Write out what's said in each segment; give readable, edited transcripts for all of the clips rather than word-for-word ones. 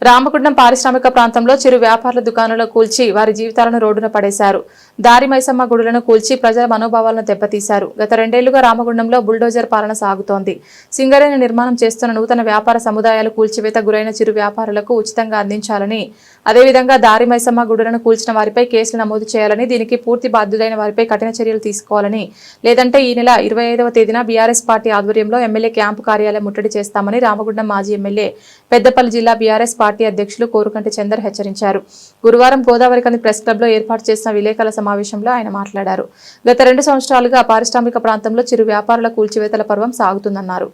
రామగుండం పారిశ్రామిక ప్రాంతంలో చిరు వ్యాపారుల దుకాణాలను కూల్చి వారి జీవితాలను రోడ్డున పడేశారు. దారి మైసమ్మ గుడులను కూల్చి ప్రజల మనోభావాలను దెబ్బతీశారు. గత 2 ఏళ్లుగా రామగుండంలో బుల్డోజర్ పాలన సాగుతోంది. సింగరేణి నిర్మాణం చేస్తున్న నూతన వ్యాపార సముదాయాలు కూల్చివేత గురైన చిరు వ్యాపారులకు ఉచితంగా అందించాలని, అదేవిధంగా దారి మైసమ్మ గుడులను కూల్చిన వారిపై కేసులు నమోదు చేయాలని, దీనికి పూర్తి బాధ్యులైన వారిపై కఠిన చర్యలు తీసుకోవాలని, లేదంటే ఈ నెల 25వ తేదీన బీఆర్ఎస్ పార్టీ ఆధ్వర్యంలో ఎమ్మెల్యే క్యాంపు కార్యాలయం ముట్టడి చేస్తామని రామగుండం మాజీ ఎమ్మెల్యే పెద్దపల్లి జిల్లా బీఆర్ఎస్ పార్టీ అధ్యక్షులు కోరుకంటి చందర్ హెచ్చరించారు. గురువారం గోదావరికని ప్రెస్ క్లబ్ లో ఏర్పాటు చేసిన విలేకరుల సమావేశంలో ఆయన మాట్లాడారు. గత 2 సంవత్సరాలుగా పారిశ్రామిక ప్రాంతంలో చిరు వ్యాపారుల కూల్చివేతల పర్వం సాగుతుందన్నారు.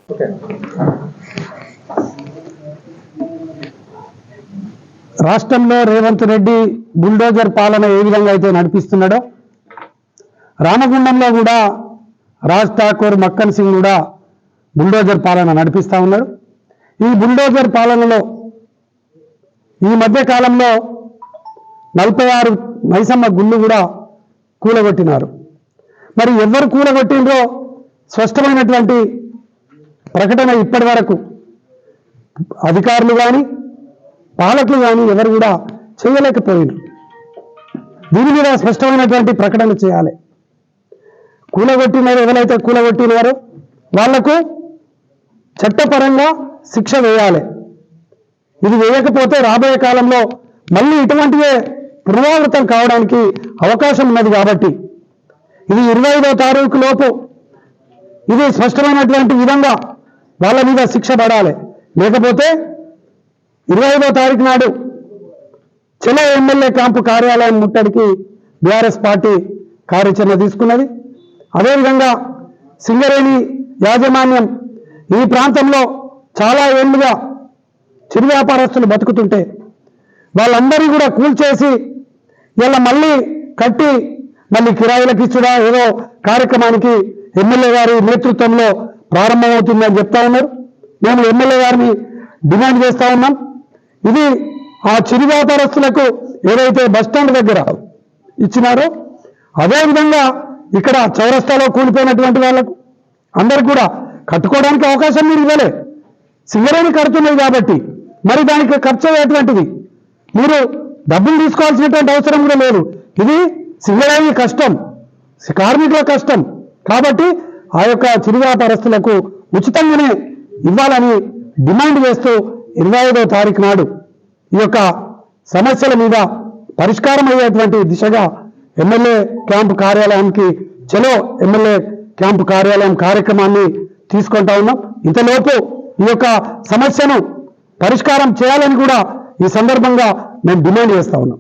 రాష్ట్రంలో రేవంత్ రెడ్డి బుల్డోజర్ పాలన ఏ విధంగా అయితే నడిపిస్తున్నాడో, రామగుండంలో కూడా రాజ్ ఠాకూర్, మక్కన్ సింగ్ కూడా బుల్డోజర్ పాలన నడిపిస్తూ ఉన్నారు. ఈ బుల్డోజర్ పాలనలో ఈ మధ్య కాలంలో 46 మైసమ్మ గుళ్ళు కూడా కూలగొట్టినారు. మరి ఎవరు కూలగొట్టిండ్రో స్పష్టమైనటువంటి ప్రకటన ఇప్పటి వరకు అధికారులు కానీ పాలకులు కానీ ఎవరు కూడా చేయలేకపోయినారు. దీని మీద స్పష్టమైనటువంటి ప్రకటన చేయాలి. కూలగొట్టినారు, ఎవరైతే కూలగొట్టినారో వాళ్లకు చట్టపరంగా శిక్ష వేయాలి. ఇది వేయకపోతే రాబోయే కాలంలో మళ్ళీ ఇటువంటివే పునరావృతం కావడానికి అవకాశం ఉన్నది. కాబట్టి ఇది 25వ తారీఖు లోపు ఇది స్పష్టమైనటువంటి విధంగా వాళ్ళ మీద శిక్ష పడాలి. లేకపోతే 25వ తారీఖు నాడు చలో ఎమ్మెల్యే క్యాంపు కార్యాలయం ముట్టడికి బీఆర్ఎస్ పార్టీ కార్యాచరణ తీసుకున్నది. అదేవిధంగా సింగరేణి యాజమాన్యం ఈ ప్రాంతంలో చాలా ఏళ్లుగా చిరు వ్యాపారస్తులు బతుకుతుంటే వాళ్ళందరినీ కూడా కూల్చేసి ఇలా మళ్ళీ కట్టి మళ్ళీ కిరాయిలకు ఇచ్చుడా ఏదో కార్యక్రమానికి ఎమ్మెల్యే గారి నేతృత్వంలో ప్రారంభమవుతుందని చెప్తా ఉన్నారు. మేము ఎమ్మెల్యే గారిని డిమాండ్ చేస్తా ఉన్నాం. ఇది ఆ చిరు వ్యాపారస్తులకు ఏదైతే బస్టాండ్ దగ్గర ఇచ్చినారో అదేవిధంగా ఇక్కడ చౌరస్తాలో కూలిపోయినటువంటి వాళ్ళకు అందరికి కూడా కట్టుకోవడానికి అవకాశం మీరు ఇవ్వలే. సింగరేణి కడుతున్నది కాబట్టి మరి దానికి ఖర్చు అయ్యేటువంటిది మీరు డబ్బులు తీసుకోవాల్సినటువంటి అవసరం కూడా లేదు. ఇది సింగరేణి కష్టం, కార్మికుల కష్టం. కాబట్టి ఆ యొక్క చిరు వ్యాపారస్తులకు ఉచితంగానే ఇవ్వాలని డిమాండ్ చేస్తూ 25వ తారీఖు నాడు ఈ యొక్క సమస్యల మీద పరిష్కారం అయ్యేటువంటి దిశగా ఎమ్మెల్యే క్యాంపు కార్యాలయానికి చలో ఎమ్మెల్యే క్యాంపు కార్యాలయం కార్యక్రమాన్ని తీసుకుంటా ఉన్నాం. ఇంతలోపు ఈ యొక్క సమస్యను పరిష్కారం చేయాలని కూడా ఈ సందర్భంగా మేము డిమాండ్ చేస్తా ఉన్నాం.